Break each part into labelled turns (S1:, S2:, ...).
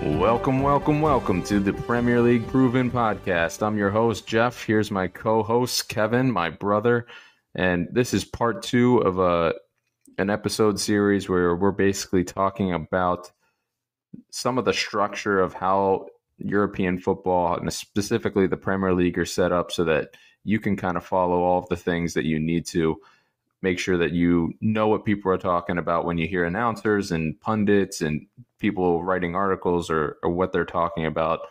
S1: Welcome to the Premier League Proven Podcast. I'm your host, Jeff. Here's my co-host, Kevin, my brother. And this is part 2 of an episode series where we're basically talking about some of the structure of how European football, and specifically the Premier League, are set up so that you can kind of follow all of the things that you need to make sure that you know what people are talking about when you hear announcers and pundits and people writing articles or what they're talking about.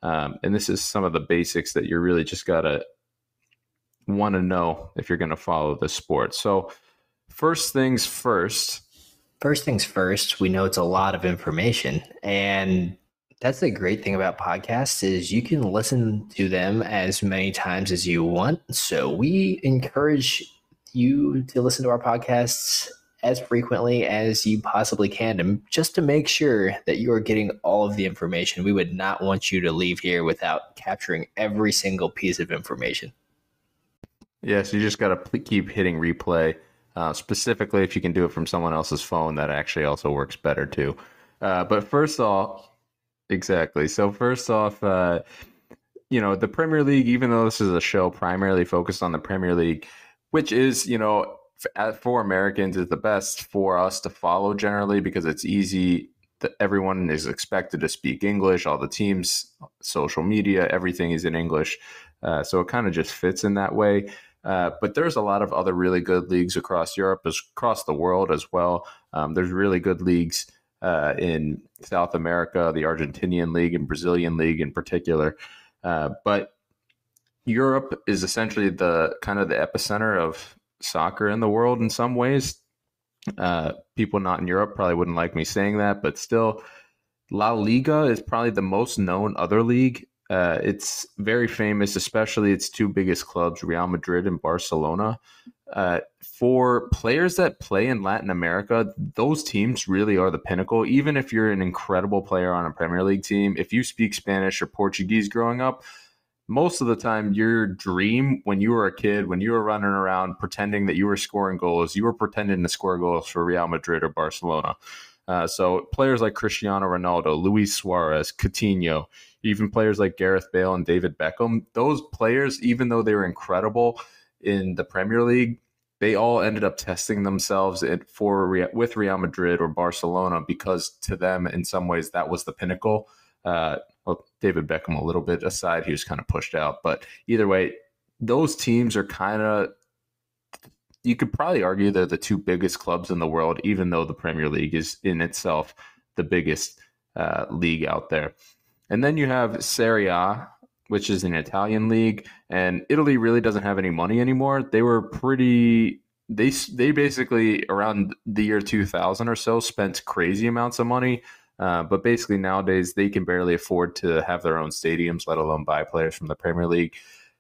S1: And this is some of the basics that you're really just got to want to know if you're going to follow the sport. So first things first,
S2: we know it's a lot of information. And that's the great thing about podcasts is you can listen to them as many times as you want. So we encourage you to listen to our podcasts as frequently as you possibly can, just to make sure that you are getting all of the information. We would not want you to leave here without capturing every single piece of information.
S1: Yes, you just got to keep hitting replay. Specifically, if you can do it from someone else's phone, that actually also works better too. But first off, exactly. So first off, the Premier League, even though this is a show primarily focused on the Premier League, which is, for Americans, is the best for us to follow generally because it's easy. Everyone is expected to speak English. All the teams, social media, everything is in English. So it kind of just fits in that way. But there's a lot of other really good leagues across Europe, across the world as well. There's really good leagues in South America, the Argentinian league and Brazilian league in particular. But Europe is essentially the kind of the epicenter of soccer in the world in some ways. People not in Europe probably wouldn't like me saying that, but still, La Liga is probably the most known other league. It's very famous, especially its two biggest clubs, Real Madrid and Barcelona. For players that play in Latin America, those teams really are the pinnacle. Even if you're an incredible player on a Premier League team, if you speak Spanish or Portuguese growing up, most of the time your dream when you were a kid, when you were running around pretending that you were scoring goals, you were pretending to score goals for Real Madrid or Barcelona. So players like Cristiano Ronaldo, Luis Suarez, Coutinho, even players like Gareth Bale and David Beckham, those players, even though they were incredible in the Premier League, they all ended up testing themselves with Real Madrid or Barcelona because to them, in some ways, that was the pinnacle. Well, David Beckham a little bit aside, he was kind of pushed out. But either way, those teams are kind of, you could probably argue they're the two biggest clubs in the world, even though the Premier League is in itself the biggest league out there. And then you have Serie A, which is an Italian league, and Italy really doesn't have any money anymore. They basically around the year 2000 or so spent crazy amounts of money. But basically nowadays they can barely afford to have their own stadiums, let alone buy players from the Premier League.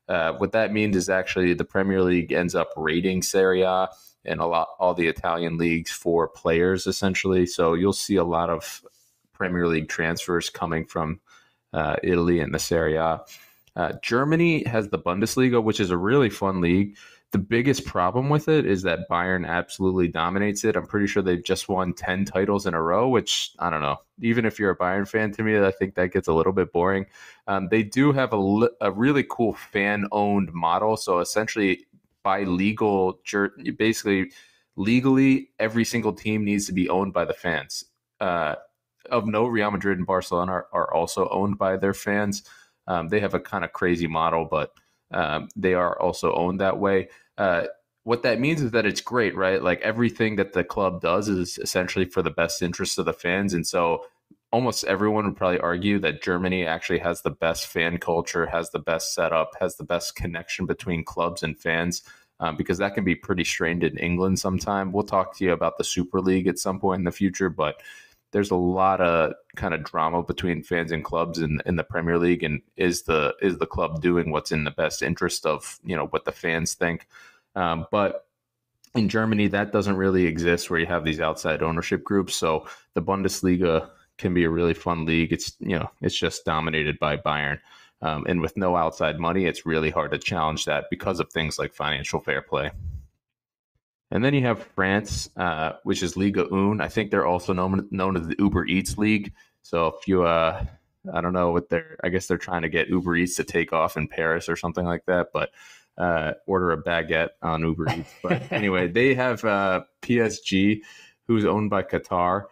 S1: What that means is actually the Premier League ends up rating Serie A and all the Italian leagues for players essentially. So you'll see a lot of Premier League transfers coming from Italy and the Serie A. Germany has the Bundesliga, which is a really fun league. The biggest problem with it is that Bayern absolutely dominates it. I'm pretty sure they've just won 10 titles in a row, which, I don't know. Even if you're a Bayern fan, to me, I think that gets a little bit boring. They do have a really cool fan-owned model. So essentially, basically, legally, every single team needs to be owned by the fans. Of note, Real Madrid and Barcelona are also owned by their fans. They have a kind of crazy model, but they are also owned that way. What that means is that it's great, right? Like everything that the club does is essentially for the best interest of the fans. And so almost everyone would probably argue that Germany actually has the best fan culture, has the best setup, has the best connection between clubs and fans, because that can be pretty strained in England sometime. We'll talk to you about the Super League at some point in the future, but there's a lot of kind of drama between fans and clubs in the Premier League. And is the club doing what's in the best interest of, what the fans think? But in Germany, that doesn't really exist where you have these outside ownership groups. So the Bundesliga can be a really fun league. It's, it's just dominated by Bayern. And with no outside money, it's really hard to challenge that because of things like financial fair play. And then you have France, which is Liga 1. I think they're also known as the Uber Eats League. So if you, I don't know what I guess they're trying to get Uber Eats to take off in Paris or something like that, but order a baguette on Uber Eats. But anyway, they have PSG, who's owned by Qatar.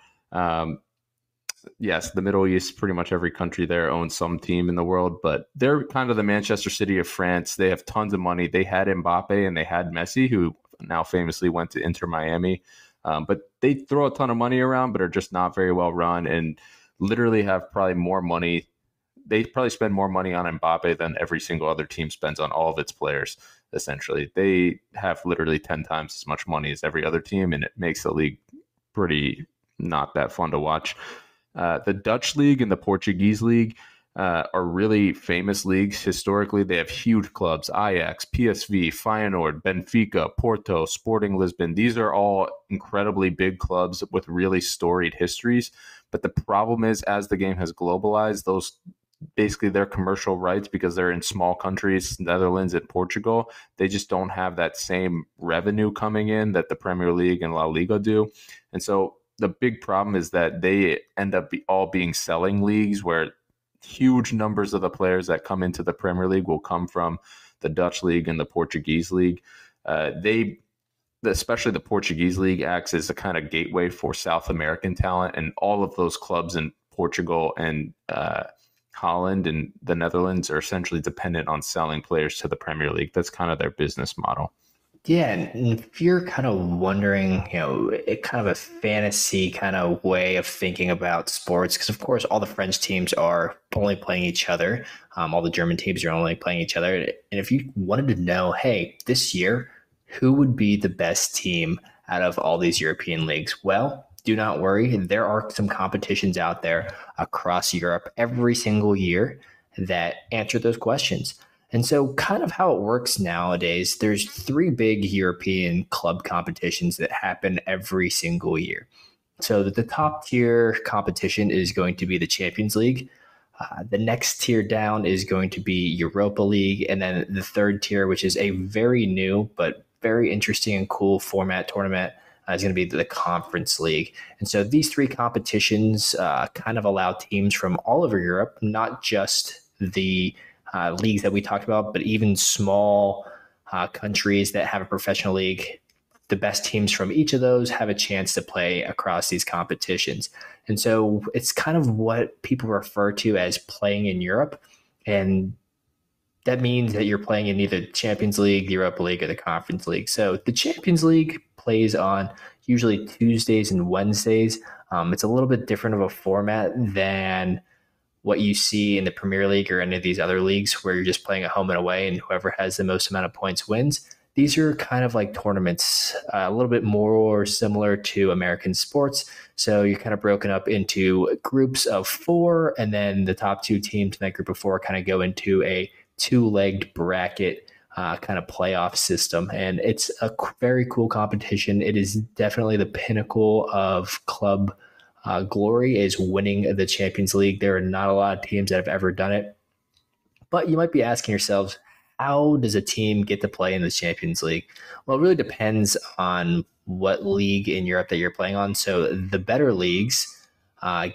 S1: Yes, the Middle East, pretty much every country there owns some team in the world, but they're kind of the Manchester City of France. They have tons of money. They had Mbappe and they had Messi, who now famously went to Inter Miami. But they throw a ton of money around, but are just not very well run and literally have probably more money. They probably spend more money on Mbappe than every single other team spends on all of its players, essentially. They have literally 10 times as much money as every other team, and it makes the league pretty not that fun to watch. The Dutch league and the Portuguese league are really famous leagues. Historically, they have huge clubs: Ajax, PSV, Feyenoord, Benfica, Porto, Sporting Lisbon. These are all incredibly big clubs with really storied histories. But the problem is, as the game has globalized, those basically their commercial rights, because they're in small countries, Netherlands and Portugal, they just don't have that same revenue coming in that the Premier League and La Liga do. And so the big problem is that they end up all being selling leagues where huge numbers of the players that come into the Premier League will come from the Dutch league and the Portuguese league. Especially the Portuguese league, acts as a kind of gateway for South American talent, and all of those clubs in Portugal and Holland and the Netherlands are essentially dependent on selling players to the Premier League. That's kind of their business model.
S2: Yeah, and if you're kind of wondering, it kind of a fantasy kind of way of thinking about sports, because of course all the French teams are only playing each other, all the German teams are only playing each other. And if you wanted to know, hey, this year, who would be the best team out of all these European leagues? Well, do not worry. There are some competitions out there across Europe every single year that answer those questions. And so kind of how it works nowadays, there's 3 big European club competitions that happen every single year. So the top tier competition is going to be the Champions League. The next tier down is going to be Europa League. And then the third tier, which is a very new but very interesting and cool tournament, is going to be the Conference League. And so these 3 competitions kind of allow teams from all over Europe, not just the leagues that we talked about, but even small countries that have a professional league, the best teams from each of those have a chance to play across these competitions. And so it's kind of what people refer to as playing in Europe. And that means that you're playing in either the Champions League, the Europa League, or the Conference League. So the Champions League plays on usually Tuesdays and Wednesdays. It's a little bit different of a format than what you see in the Premier League or any of these other leagues where you're just playing at home and away and whoever has the most amount of points wins. These are kind of like tournaments, a little bit more similar to American sports. So you're kind of broken up into groups of 4, and then the top 2 teams in that group of 4 kind of go into a 2-legged bracket kind of playoff system. And it's a very cool competition. It is definitely the pinnacle of club glory, is winning the Champions League. There are not a lot of teams that have ever done it. But you might be asking yourselves, how does a team get to play in the Champions League? Well, it really depends on what league in Europe that you're playing on. So the better leagues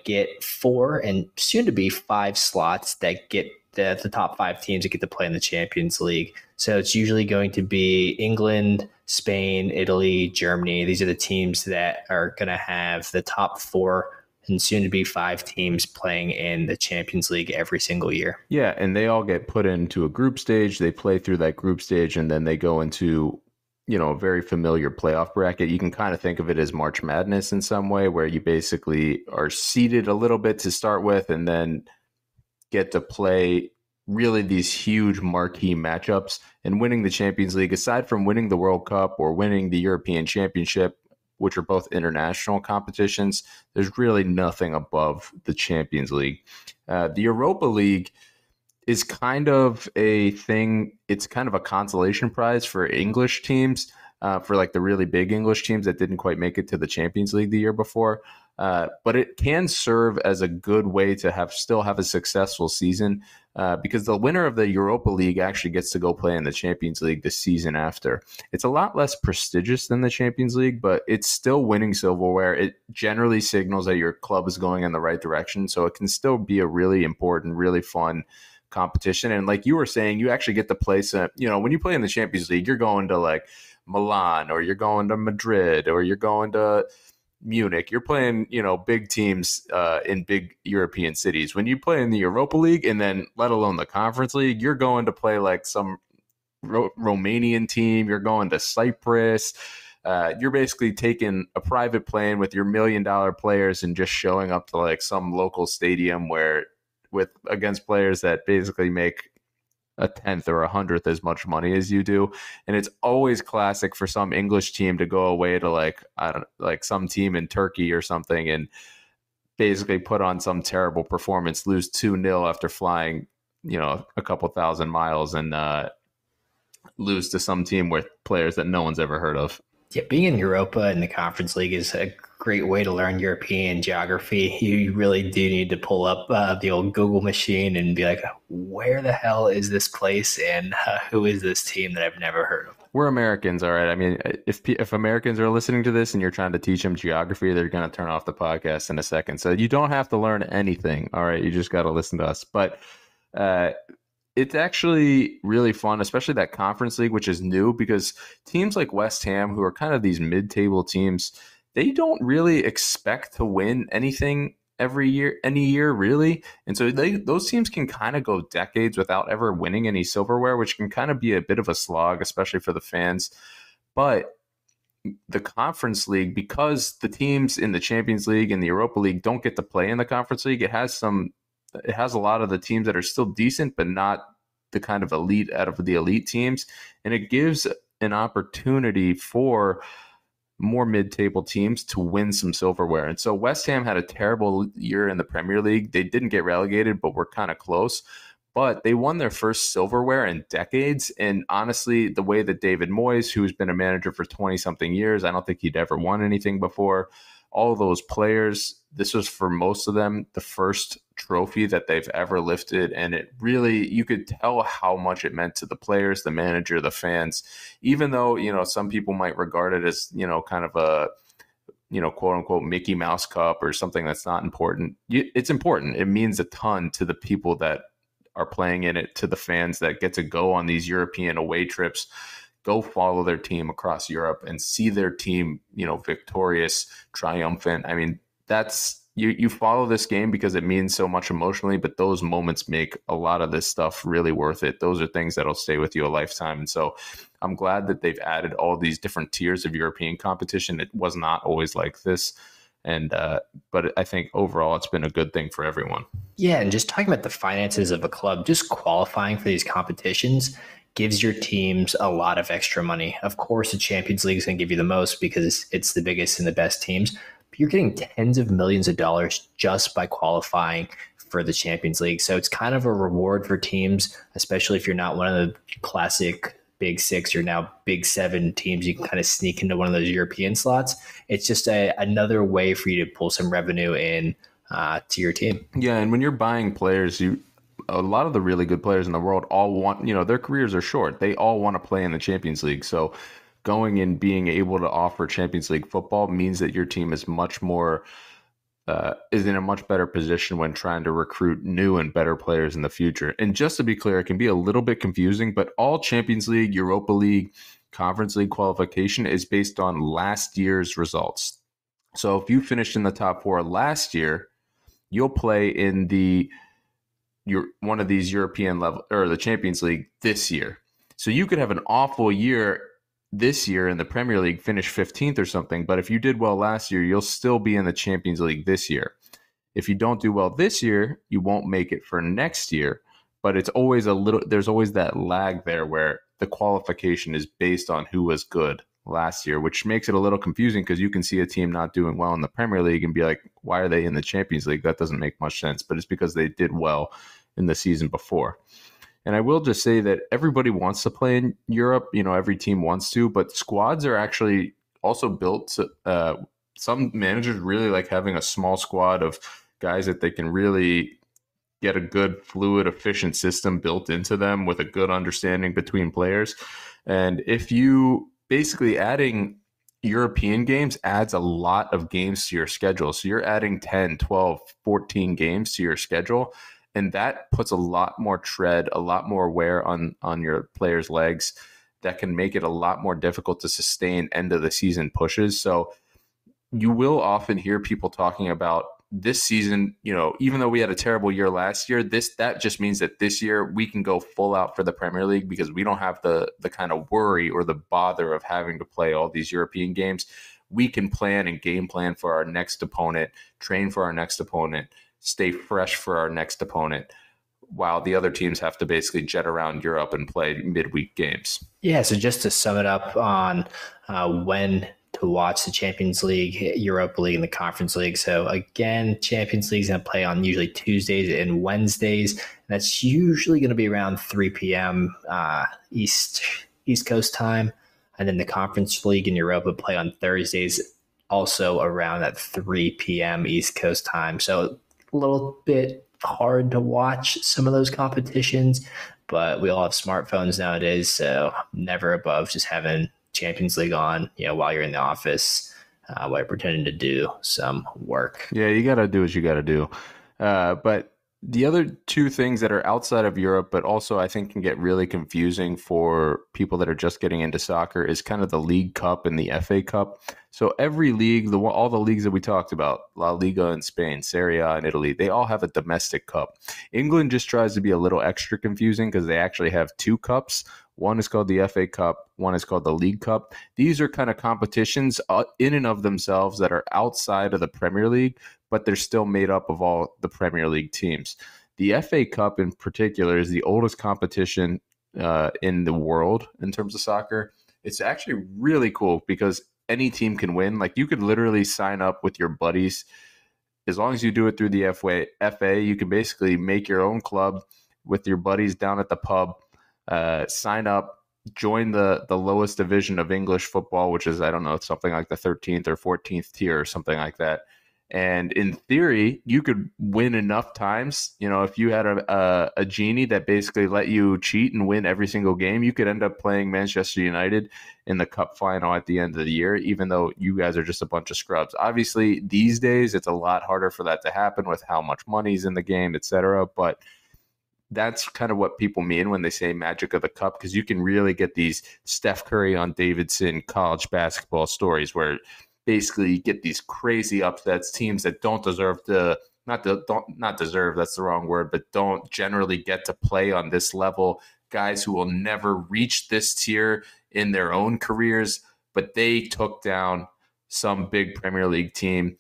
S2: get 4 and soon to be 5 slots that get the top 5 teams that get to play in the Champions League. So it's usually going to be England, Spain, Italy, Germany. These are the teams that are going to have the top 4 and soon to be 5 teams playing in the Champions League every single year.
S1: Yeah, and they all get put into a group stage. They play through that group stage, and then they go into, a very familiar playoff bracket. You can kind of think of it as March Madness in some way, where you basically are seeded a little bit to start with, and then get to play really these huge marquee matchups. And winning the Champions League, aside from winning the World Cup or winning the European Championship, which are both international competitions, there's really nothing above the Champions League. The Europa League is kind of a thing. It's kind of a consolation prize for English teams. for like the really big English teams that didn't quite make it to the Champions League the year before. But it can serve as a good way to still have a successful season, because the winner of the Europa League actually gets to go play in the Champions League the season after. It's a lot less prestigious than the Champions League, but it's still winning silverware. It generally signals that your club is going in the right direction, so it can still be a really important, really fun competition. And like you were saying, you actually get to play some, when you play in the Champions League, you're going to like Milan, or you're going to Madrid, or you're going to Munich. You're playing, big teams in big European cities. When you play in the Europa League, and then let alone the Conference League, you're going to play like some Romanian team. You're going to Cyprus. You're basically taking a private plane with your $1 million players and just showing up to like some local stadium against players that basically make a tenth or 100th as much money as you do. And it's always classic for some English team to go away to like some team in Turkey or something and basically put on some terrible performance, lose 2-0 after flying, a couple thousand miles, and lose to some team with players that no one's ever heard of.
S2: Yeah, being in Europa and the Conference League is a great way to learn European geography. You really do need to pull up the old Google machine and be like, where the hell is this place, and who is this team that I've never heard of?
S1: We're Americans, all right? I mean, if Americans are listening to this and you're trying to teach them geography, they're going to turn off the podcast in a second. So you don't have to learn anything, all right? You just got to listen to us. But it's actually really fun, especially that Conference League, which is new, because teams like West Ham, who are kind of these mid-table teams, they don't really expect to win anything any year, really. And so those teams can kind of go decades without ever winning any silverware, which can kind of be a bit of a slog, especially for the fans. But the Conference League, because the teams in the Champions League and the Europa League don't get to play in the Conference League, it has a lot of the teams that are still decent, but not the kind of elite out of the elite teams. And it gives an opportunity for more mid-table teams to win some silverware. And so West Ham had a terrible year in the Premier League. They didn't get relegated, but were kind of close. But they won their first silverware in decades. And honestly, the way that David Moyes, who's been a manager for 20-something years, I don't think he'd ever won anything before. All those players, this was for most of them the first trophy that they've ever lifted. And it really, you could tell how much it meant to the players, the manager, the fans, even though, some people might regard it as, kind of a, quote unquote, Mickey Mouse Cup or something that's not important. It's important. It means a ton to the people that are playing in it, to the fans that get to go on these European away trips, go follow their team across Europe and see their team, victorious, triumphant. I mean, that's you follow this game because it means so much emotionally, but those moments make a lot of this stuff really worth it. Those are things that'll stay with you a lifetime. And so I'm glad that they've added all these different tiers of European competition. It was not always like this. And but I think overall it's been a good thing for everyone.
S2: Yeah, and just talking about the finances of a club, just qualifying for these competitions gives your teams a lot of extra money. Of course, the Champions League is going to give you the most because it's the biggest and the best teams. But you're getting tens of millions of dollars just by qualifying for the Champions League. So it's kind of a reward for teams, especially if you're not one of the classic Big Six or now Big Seven teams. You can kind of sneak into one of those European slots. It's just another way for you to pull some revenue in to your team.
S1: Yeah, and when you're buying players, a lot of the really good players in the world all want, their careers are short. They all want to play in the Champions League. So going and being able to offer Champions League football means that your team is much more is in a much better position when trying to recruit new and better players in the future. And just to be clear, it can be a little bit confusing, but all Champions League, Europa League, Conference League qualification is based on last year's results. So if you finished in the top four last year, you'll play in one of these European level or the Champions League this year. So you could have an awful year this year in the Premier League, finish 15th or something, but if you did well last year, you'll still be in the Champions League this year. If you don't do well this year, you won't make it for next year, but it's always there's always that lag there where the qualification is based on who was good last year, which makes it a little confusing because you can see a team not doing well in the Premier League and be like, why are they in the Champions League? That doesn't make much sense, but it's because they did well in the season before. And I will just say that everybody wants to play in Europe. Every team wants to, but squads are actually also built to, some managers really like having a small squad of guys that they can really get a good, fluid, efficient system built into them with a good understanding between players. And if you basically adding European games adds a lot of games to your schedule. So you're adding 10, 12, 14 games to your schedule. And that puts a lot more tread, a lot more wear on your players' legs that can make it a lot more difficult to sustain end of the season pushes. So you will often hear people talking about this season, even though we had a terrible year last year, that just means that this year we can go full out for the Premier League because we don't have the kind of worry or the bother of having to play all these European games. We can plan and game plan for our next opponent, train for our next opponent, stay fresh for our next opponent, while the other teams have to basically jet around Europe and play midweek games.
S2: Yeah, so just to sum it up on when to watch the Champions League, Europa League, and the Conference League. So again, Champions League is going to play on usually Tuesdays and Wednesdays. And that's usually going to be around 3 p.m. East Coast time. And then the Conference League in Europa play on Thursdays, also around that 3 p.m. East Coast time. So a little bit hard to watch some of those competitions, but we all have smartphones nowadays, so never above just having Champions League on, while you're in the office, while you're pretending to do some work.
S1: Yeah, you got to do what you got to do. But the other two things that are outside of Europe, but also I think can get really confusing for people that are just getting into soccer, is kind of the League Cup and the FA Cup. So every league, all the leagues that we talked about, La Liga in Spain, Serie A in Italy, they all have a domestic cup. England just tries to be a little extra confusing because they actually have two cups. One is called the FA Cup. One is called the League Cup. These are kind of competitions in and of themselves that are outside of the Premier League, but they're still made up of all the Premier League teams. The FA Cup in particular is the oldest competition in the world in terms of soccer. It's actually really cool because any team can win. Like, you could literally sign up with your buddies. As long as you do it through the FA, you can basically make your own club with your buddies down at the pub, sign up, join the lowest division of English football, which is, I don't know, something like the 13th or 14th tier or something like that. And in theory, you could win enough times. If you had a genie that basically let you cheat and win every single game, you could end up playing Manchester United in the cup final at the end of the year, even though you guys are just a bunch of scrubs. Obviously, these days, it's a lot harder for that to happen with how much money's in the game, etc. But that's kind of what people mean when they say magic of the cup, because you can really get these Steph Curry on Davidson college basketball stories where basically you get these crazy upsets, teams that don't deserve to, not deserve, that's the wrong word, but don't generally get to play on this level, guys who will never reach this tier in their own careers, but they took down some big Premier League team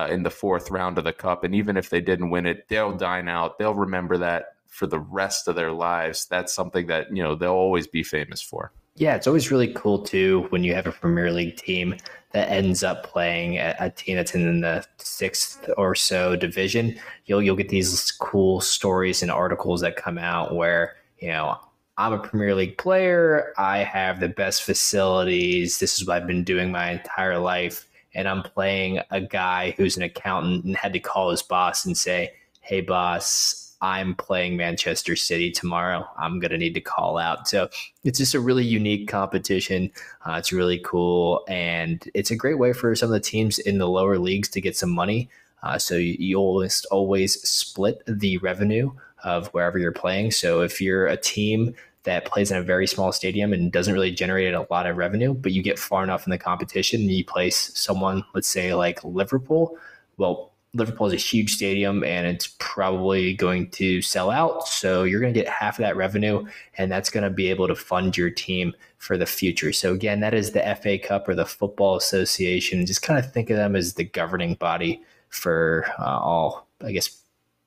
S1: in the fourth round of the cup. And even if they didn't win it, they'll dine out. They'll remember that for the rest of their lives. That's something that, they'll always be famous for.
S2: Yeah, it's always really cool, too, when you have a Premier League team that ends up playing a team that's in the sixth or so division. You'll get these cool stories and articles that come out where, I'm a Premier League player, I have the best facilities, this is what I've been doing my entire life, and I'm playing a guy who's an accountant and had to call his boss and say, hey, boss, I'm playing Manchester City tomorrow. I'm going to need to call out. So it's just a really unique competition. It's really cool. And it's a great way for some of the teams in the lower leagues to get some money. So you always split the revenue of wherever you're playing. So if you're a team that plays in a very small stadium and doesn't really generate a lot of revenue, but you get far enough in the competition and you place someone, let's say like Liverpool, well, Liverpool is a huge stadium and it's probably going to sell out. So you're going to get half of that revenue, and that's going to be able to fund your team for the future. So again, that is the FA Cup, or the Football Association. Just kind of think of them as the governing body for all, I guess,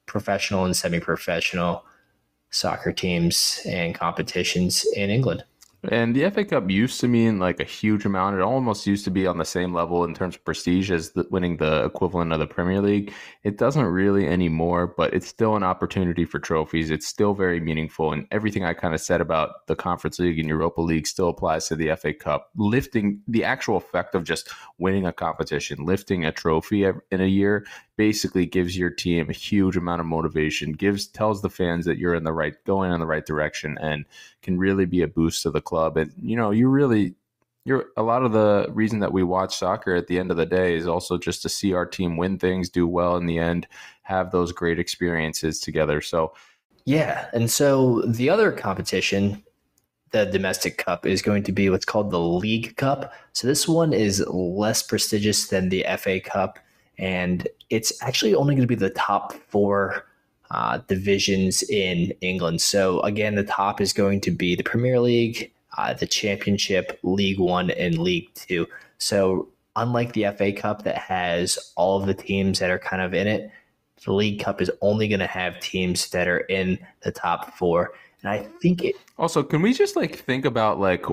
S2: professional and semi-professional soccer teams and competitions in England.
S1: And the FA Cup used to mean like a huge amount. It almost used to be on the same level in terms of prestige as winning the equivalent of the Premier League. It doesn't really anymore, but it's still an opportunity for trophies. It's still very meaningful. And everything I kind of said about the Conference League and Europa League still applies to the FA Cup. Lifting the actual effect of just winning a competition, lifting a trophy in a year, basically gives your team a huge amount of motivation, tells the fans that you're going in the right direction, and can really be a boost to the club. And you're a lot of the reason that we watch soccer at the end of the day is also just to see our team win things, do well in the end, have those great experiences together. So
S2: yeah, and so the other competition, the domestic cup, is going to be what's called the League Cup. So this one is less prestigious than the FA Cup, and it's actually only going to be the top four divisions in England. So again, the top is going to be the Premier League, the Championship, League One, and League Two. So unlike the FA Cup that has all of the teams that are kind of in it, the League Cup is only going to have teams that are in the top four. And I think it
S1: also, can we just like think about like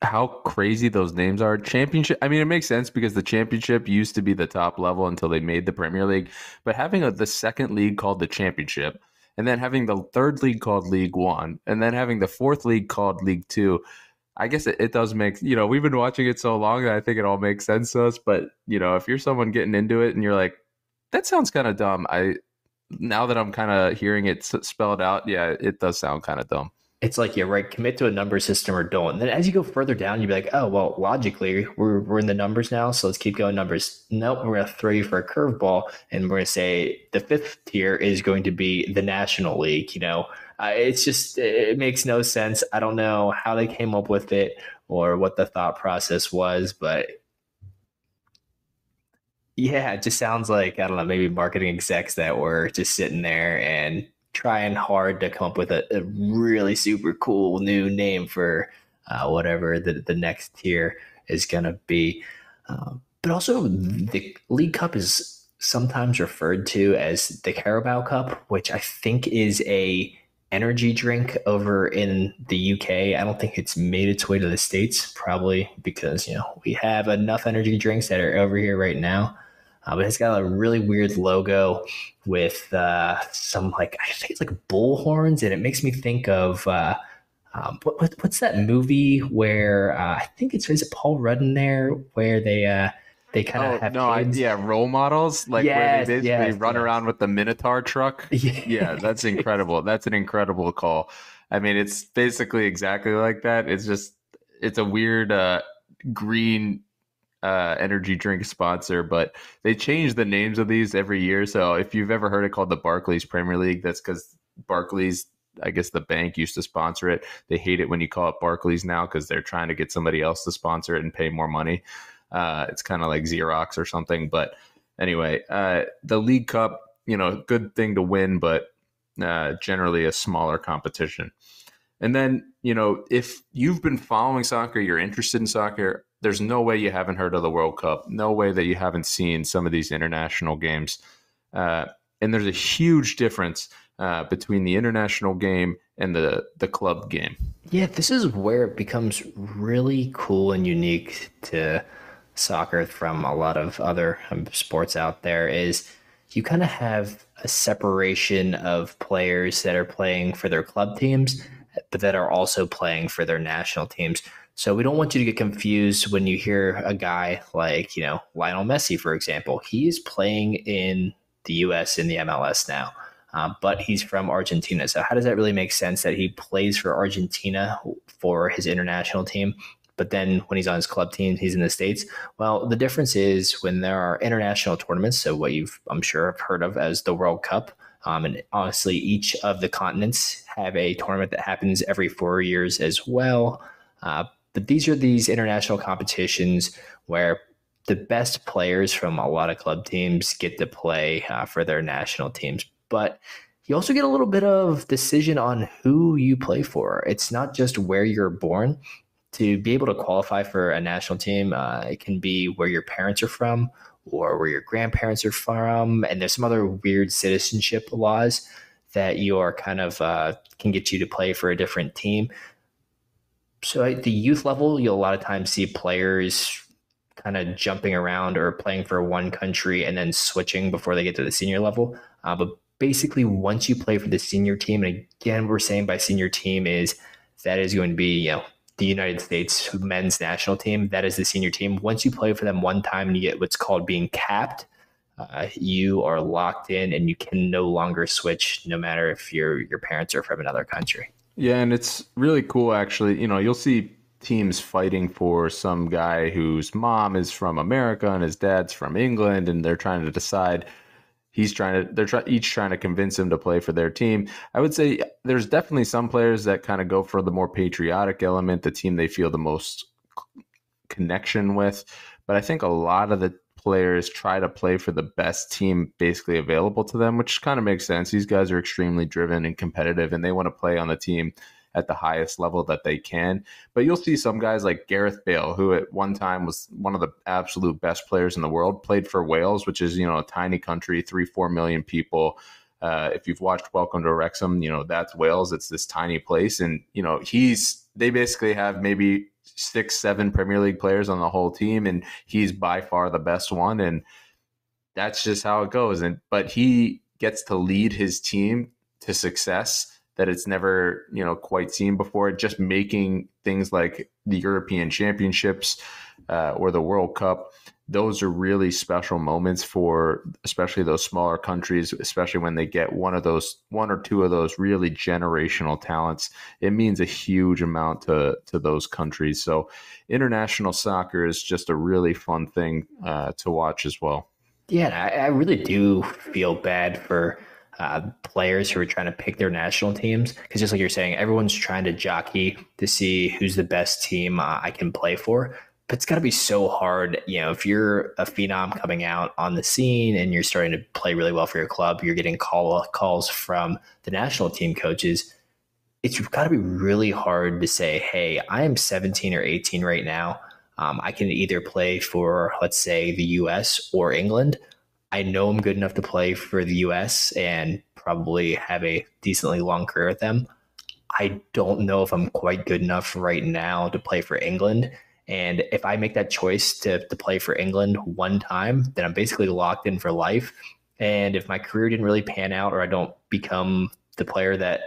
S1: how crazy those names are? Championship. I mean, it makes sense because the Championship used to be the top level until they made the Premier League. But having the second league called the Championship, and then having the third league called League One, and then having the fourth league called League Two, I guess it does make, we've been watching it so long that I think it all makes sense to us. But, if you're someone getting into it and you're like, that sounds kind of dumb. Now that I'm kind of hearing it spelled out, yeah, it does sound kind of dumb.
S2: It's like, yeah, right, commit to a number system or don't. And then as you go further down, you'd be like, oh, well, logically, we're in the numbers now, so let's keep going numbers. Nope, we're going to throw you for a curveball, and we're going to say the fifth tier is going to be the National League. It's just, it makes no sense. I don't know how they came up with it or what the thought process was, but yeah, it just sounds like, I don't know, maybe marketing execs that were just sitting there and trying hard to come up with a really super cool new name for whatever the next tier is going to be. But also, the League Cup is sometimes referred to as the Carabao Cup, which I think is a energy drink over in the UK. I don't think it's made its way to the States, probably because, we have enough energy drinks that are over here right now. But it's got a really weird logo with some I think it's like bull horns, and it makes me think of what's that movie where I think is it Paul Rudd in there where they kind of have
S1: role models where they basically run
S2: yes.
S1: around with the Minotaur truck. Yeah, that's incredible. That's an incredible call. I mean, it's basically exactly like that. It's a weird green energy drink sponsor, but they change the names of these every year. So if you've ever heard it called the Barclays Premier League, that's because Barclays, I guess the bank, used to sponsor it. They hate it when you call it Barclays now because they're trying to get somebody else to sponsor it and pay more money. It's kind of like Xerox or something. But anyway, the League Cup, good thing to win, but generally a smaller competition. And then, if you've been following soccer, you're interested in soccer, there's no way you haven't heard of the World Cup. No way that you haven't seen some of these international games. And there's a huge difference between the international game and the club game.
S2: Yeah, this is where it becomes really cool and unique to soccer from a lot of other sports out there is you kind of have a separation of players that are playing for their club teams, but that are also playing for their national teams. So we don't want you to get confused when you hear a guy like, Lionel Messi, for example. He is playing in the U.S. in the MLS now, but he's from Argentina. So how does that really make sense that he plays for Argentina for his international team, but then when he's on his club team, he's in the States? Well, the difference is when there are international tournaments, so what I'm sure have heard of as the World Cup, and honestly, each of the continents have a tournament that happens every 4 years as well. But these are these international competitions where the best players from a lot of club teams get to play for their national teams. But you also get a little bit of decision on who you play for. It's not just where you're born. To be able to qualify for a national team, it can be where your parents are from or where your grandparents are from. And there's some other weird citizenship laws that you are kind of can get you to play for a different team. So at the youth level, you'll a lot of times see players kind of jumping around or playing for one country and then switching before they get to the senior level. But basically, once you play for the senior team, and again, we're saying by senior team is that is going to be, the United States men's national team. That is the senior team. Once you play for them one time and you get what's called being capped, you are locked in and you can no longer switch, no matter if your parents are from another country.
S1: Yeah, and it's really cool actually. You'll see teams fighting for some guy whose mom is from America and his dad's from England, and they're trying to decide. Each trying to convince him to play for their team. I would say there's definitely some players that kind of go for the more patriotic element, the team they feel the most connection with. But I think a lot of the players try to play for the best team basically available to them, which kind of makes sense. These guys are extremely driven and competitive, and they want to play on the team at the highest level that they can. But you'll see some guys like Gareth Bale, who at one time was one of the absolute best players in the world, played for Wales, which is, a tiny country, 3-4 million people. If you've watched Welcome to Wrexham, that's Wales. It's this tiny place. And, they basically have maybe 6-7 Premier League players on the whole team, and he's by far the best one. And that's just how it goes. But he gets to lead his team to success that it's never, quite seen before. Just making things like the European Championships or the World Cup, those are really special moments for especially those smaller countries, especially when they get one or two of those really generational talents. It means a huge amount to those countries. So international soccer is just a really fun thing to watch as well.
S2: Yeah, I really do feel bad for players who are trying to pick their national teams, because just like you're saying, everyone's trying to jockey to see who's the best team I can play for. But it's got to be so hard, if you're a phenom coming out on the scene and you're starting to play really well for your club, you're getting calls from the national team coaches. It's got to be really hard to say, hey, I am 17 or 18 right now. I can either play for, let's say, the US or England. I know I'm good enough to play for the US and probably have a decently long career with them. I don't know if I'm quite good enough right now to play for England. And if I make that choice to play for England one time, then I'm basically locked in for life. And if my career didn't really pan out, or I don't become the player that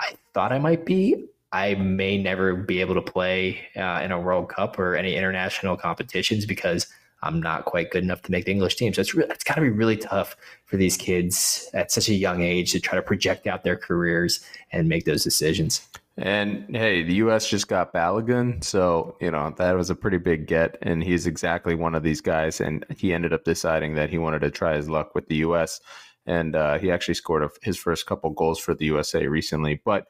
S2: I thought I might be, I may never be able to play in a World Cup or any international competitions because I'm not quite good enough to make the English team. So it's got to be really tough for these kids at such a young age to try to project out their careers and make those decisions.
S1: And hey, the U.S. just got Balogun, so that was a pretty big get, and he's exactly one of these guys. And he ended up deciding that he wanted to try his luck with the U.S. And he actually scored his first couple goals for the USA recently. But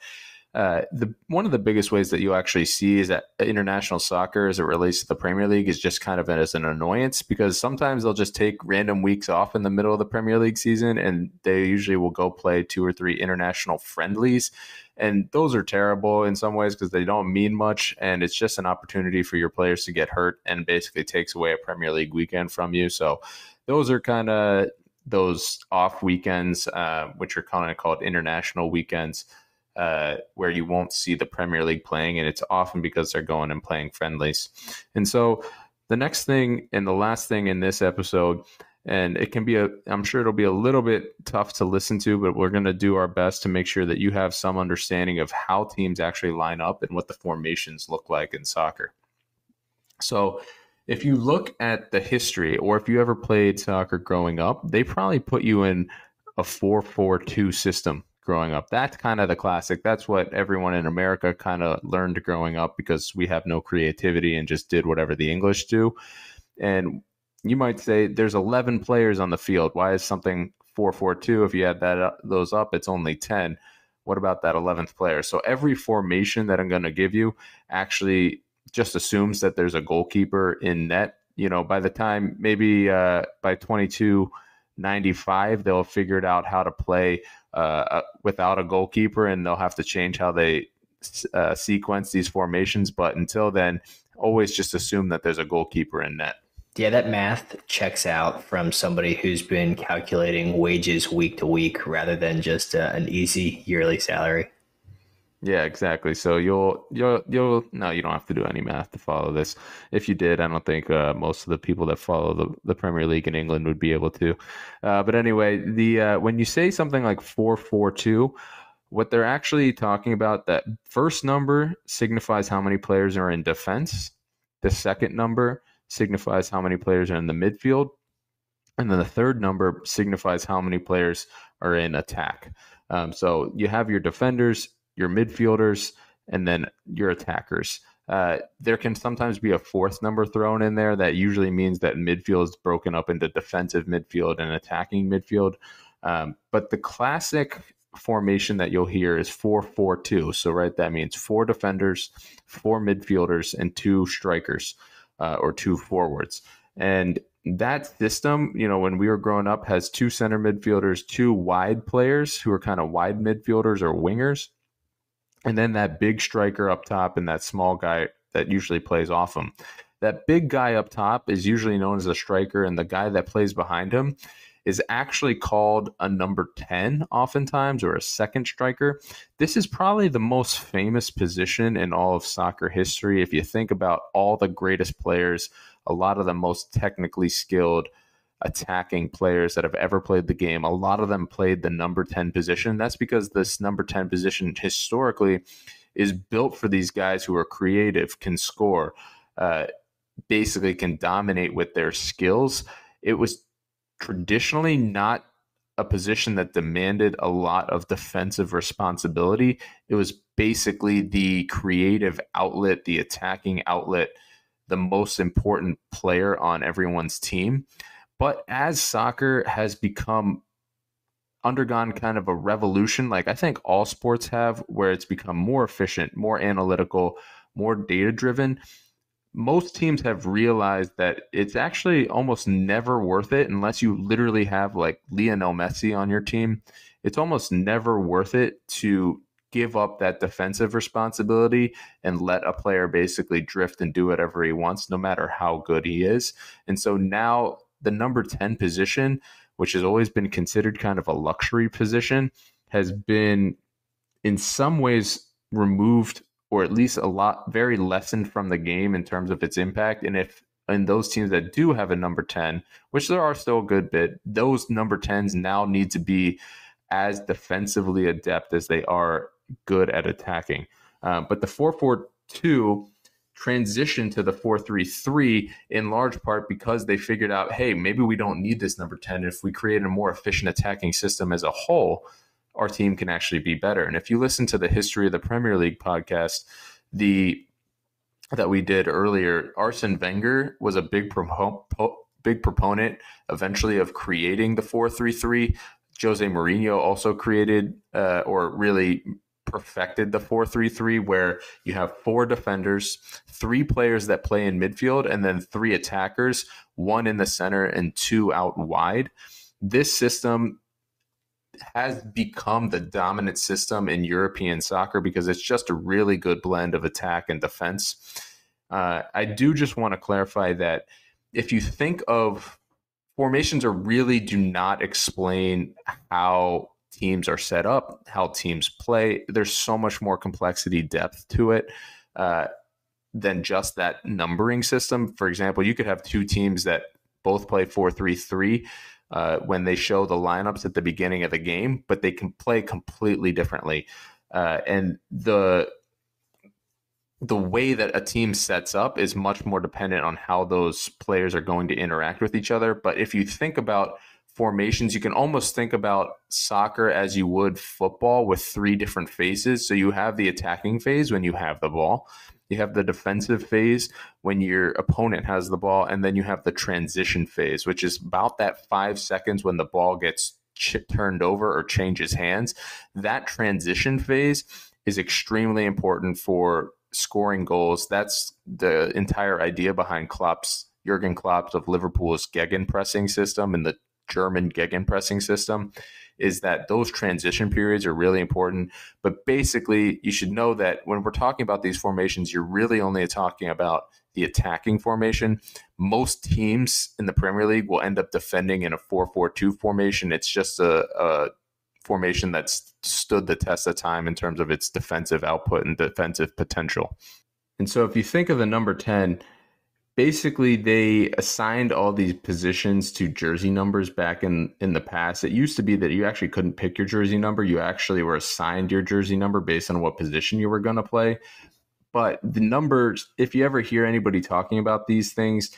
S1: one of the biggest ways that you actually see is that international soccer, as it relates to the Premier League, is just kind of as an annoyance, because sometimes they'll just take random weeks off in the middle of the Premier League season, and they usually will go play 2 or 3 international friendlies. And those are terrible in some ways because they don't mean much, and it's just an opportunity for your players to get hurt and basically takes away a Premier League weekend from you. So those are kind of those off weekends, which are kind of called international weekends, where you won't see the Premier League playing, and it's often because they're going and playing friendlies. And so the next thing and the last thing in this episode, and it can be I'm sure it'll be a little bit tough to listen to, but we're going to do our best to make sure that you have some understanding of how teams actually line up and what the formations look like in soccer. So if you look at the history, or if you ever played soccer growing up, they probably put you in a 4-4-2 system growing up. That's kind of the classic. That's what everyone in America kind of learned growing up, because we have no creativity and just did whatever the English do. And you might say there's 11 players on the field. Why is something 4-4-2? If you add those up, it's only 10. What about that 11th player? So every formation that I'm going to give you actually just assumes that there's a goalkeeper in net. By the time maybe by 2295, they'll have figured out how to play without a goalkeeper, and they'll have to change how they sequence these formations. But until then, always just assume that there's a goalkeeper in net.
S2: Yeah, that math checks out from somebody who's been calculating wages week to week rather than just an easy yearly salary.
S1: Yeah, exactly. So you'll no, you don't have to do any math to follow this. If you did, I don't think most of the people that follow the Premier League in England would be able to. But anyway, the when you say something like 4-4-2, what they're actually talking about, that first number signifies how many players are in defense. The second number signifies how many players are in the midfield. And then the third number signifies how many players are in attack. So you have your defenders, your midfielders, and then your attackers. There can sometimes be a fourth number thrown in there. That usually means that midfield is broken up into defensive midfield and attacking midfield. But the classic formation that you'll hear is 4-4-2. So, right, that means four defenders, four midfielders, and two strikers or two forwards. And that system, when we were growing up, has two center midfielders, two wide players who are kind of wide midfielders or wingers, and then that big striker up top and that small guy that usually plays off him. That big guy up top is usually known as a striker, and the guy that plays behind him is actually called a number 10 oftentimes, or a second striker. This is probably the most famous position in all of soccer history. If you think about all the greatest players, a lot of the most technically skilled attacking players that have ever played the game, a lot of them played the number 10 position. That's because this number 10 position historically is built for these guys who are creative, can score, basically can dominate with their skills. It was traditionally not a position that demanded a lot of defensive responsibility. It was basically the creative outlet, the attacking outlet, the most important player on everyone's team. But as soccer has undergone kind of a revolution, like I think all sports have, where it's become more efficient, more analytical, more data driven, most teams have realized that it's actually almost never worth it unless you literally have like Lionel Messi on your team. It's almost never worth it to give up that defensive responsibility and let a player basically drift and do whatever he wants, no matter how good he is. And so now the number 10 position, which has always been considered kind of a luxury position, has been in some ways removed, or at least very lessened from the game in terms of its impact. And if in those teams that do have a number 10, which there are still a good bit, those number 10s now need to be as defensively adept as they are good at attacking. But the 4-4-2 transition to the 4-3-3 in large part because they figured out, hey, maybe we don't need this number 10. If we create a more efficient attacking system as a whole, our team can actually be better. And if you listen to the History of the Premier League podcast, that we did earlier, Arsene Wenger was a big proponent eventually of creating the 4-3-3. Jose Mourinho also created or really perfected the 4-3-3, where you have four defenders, three players that play in midfield, and then three attackers, one in the center and two out wide. This system has become the dominant system in European soccer because it's just a really good blend of attack and defense. I do just want to clarify that if you think of formations, do not explain how teams are set up, how teams play. There's so much more complexity, depth to it than just that numbering system. For example, you could have two teams that both play 4-3-3 when they show the lineups at the beginning of the game, but they can play completely differently. And the way that a team sets up is much more dependent on how those players are going to interact with each other. But if you think about formations, you can almost think about soccer as you would football, with three different phases. So you have the attacking phase when you have the ball. You have the defensive phase when your opponent has the ball, and then you have the transition phase, which is about that 5 seconds when the ball gets turned over or changes hands. That transition phase is extremely important for scoring goals. That's the entire idea behind Jurgen Klopp's of Liverpool's gegenpressing system and the German gegenpressing system, is that those transition periods are really important. But basically, you should know that when we're talking about these formations, you're really only talking about the attacking formation. Most teams in the Premier League will end up defending in a 4-4-2 formation. It's just a formation that's stood the test of time in terms of its defensive output and defensive potential. And so if you think of the number 10, basically they assigned all these positions to jersey numbers back in the past. It used to be that you actually couldn't pick your jersey number. You actually were assigned your jersey number based on what position you were going to play. But the numbers, if you ever hear anybody talking about these things,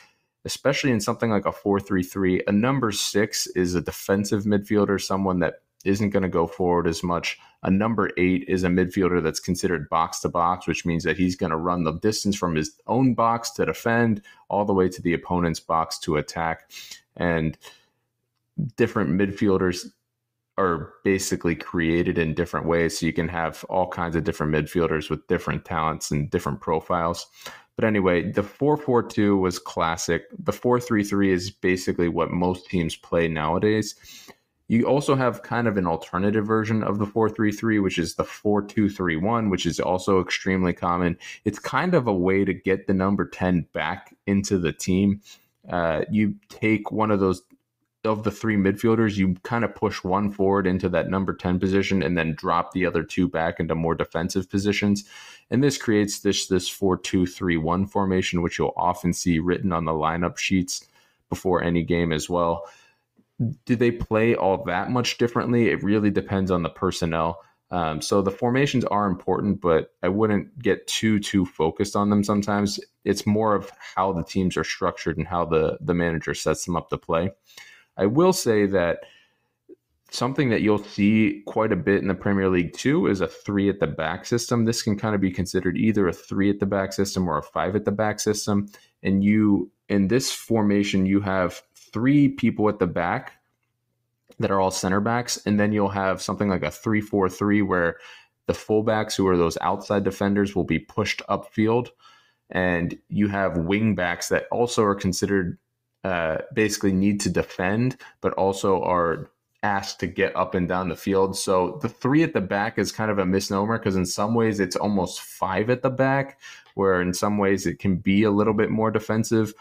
S1: especially in something like a 4-3-3, a number 6 is a defensive midfielder, someone that isn't going to go forward as much. A number 8 is a midfielder that's considered box to box, which means that he's going to run the distance from his own box to defend all the way to the opponent's box to attack. And different midfielders are basically created in different ways. So you can have all kinds of different midfielders with different talents and different profiles. But anyway, the 4-4-2 was classic. The 4-3-3 is basically what most teams play nowadays. You also have kind of an alternative version of the 4-3-3, which is the 4-2-3-1, which is also extremely common. It's kind of a way to get the number 10 back into the team. You take one of those of the three midfielders, you kind of push one forward into that number 10 position and then drop the other two back into more defensive positions. And this creates this 4-2-3-1 formation, which you'll often see written on the lineup sheets before any game as well. Do they play all that much differently? It really depends on the personnel. So the formations are important, but I wouldn't get too focused on them sometimes. It's more of how the teams are structured and how the manager sets them up to play. I will say that something that you'll see quite a bit in the Premier League too is a 3 at the back system. This can kind of be considered either a 3 at the back system or a 5 at the back system. And in this formation, you have 3 people at the back that are all center backs. And then you'll have something like a 3-4-3 where the fullbacks, who are those outside defenders, will be pushed upfield. And you have wing backs that also are considered basically need to defend, but also are asked to get up and down the field. So the 3 at the back is kind of a misnomer because in some ways it's almost 5 at the back, where in some ways it can be a little bit more defensive,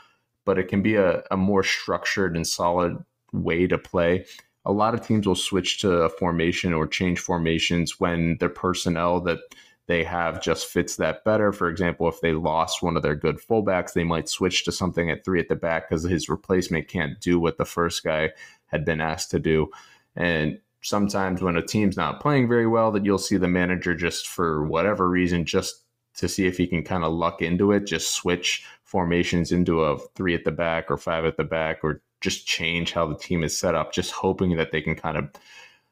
S1: but it can be a more structured and solid way to play. A lot of teams will switch to a formation or change formations when their personnel that they have just fits that better. For example, if they lost one of their good fullbacks, they might switch to something at 3 at the back because his replacement can't do what the first guy had been asked to do. And sometimes when a team's not playing very well, that you'll see the manager just for whatever reason, just to see if he can kind of luck into it, just switch formations into a 3 at the back or 5 at the back, or just change how the team is set up, just hoping that they can kind of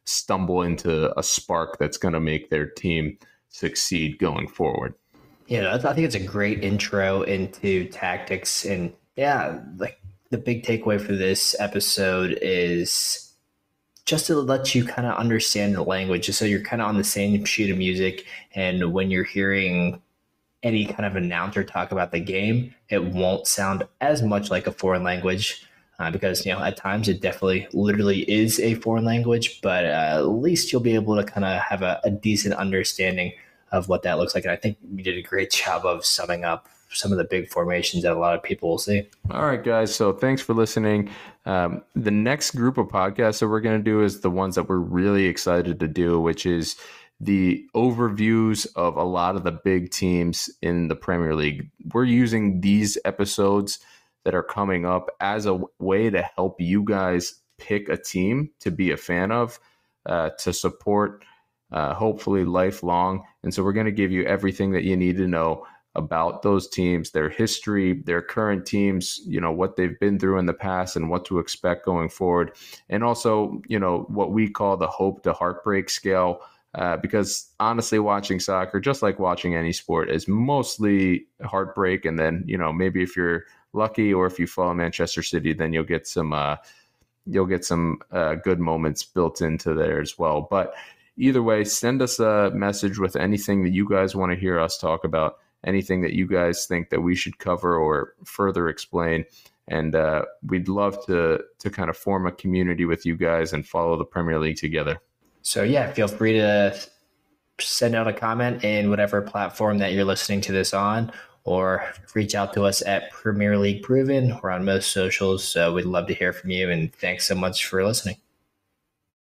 S1: stumble into a spark that's going to make their team succeed going forward.
S2: Yeah, I think it's a great intro into tactics. And yeah, like the big takeaway for this episode is just to let you kind of understand the language, just so you're kind of on the same sheet of music. And when you're hearing any kind of announcer talk about the game, it won't sound as much like a foreign language. Because, at times it definitely literally is a foreign language, but at least you'll be able to kind of have a decent understanding of what that looks like. And I think you did a great job of summing up some of the big formations that a lot of people will see.
S1: All right, guys. So thanks for listening. The next group of podcasts that we're going to do is the ones that we're really excited to do, which is the overviews of a lot of the big teams in the Premier League. We're using these episodes that are coming up as a way to help you guys pick a team to be a fan of, to support, hopefully lifelong. And so we're going to give you everything that you need to know about those teams, their history, their current teams, what they've been through in the past and what to expect going forward. And also, what we call the hope to heartbreak scale, because honestly, watching soccer, just like watching any sport, is mostly heartbreak. And then, maybe if you're lucky, or if you follow Manchester City, then you'll get some good moments built into there as well. But either way, send us a message with anything that you guys want to hear us talk about, anything that you guys think that we should cover or further explain. And we'd love to kind of form a community with you guys and follow the Premier League together.
S2: So yeah, feel free to send out a comment in whatever platform that you're listening to this on, or reach out to us at Premier League Proven. We're on most socials, so we'd love to hear from you. And thanks so much for listening.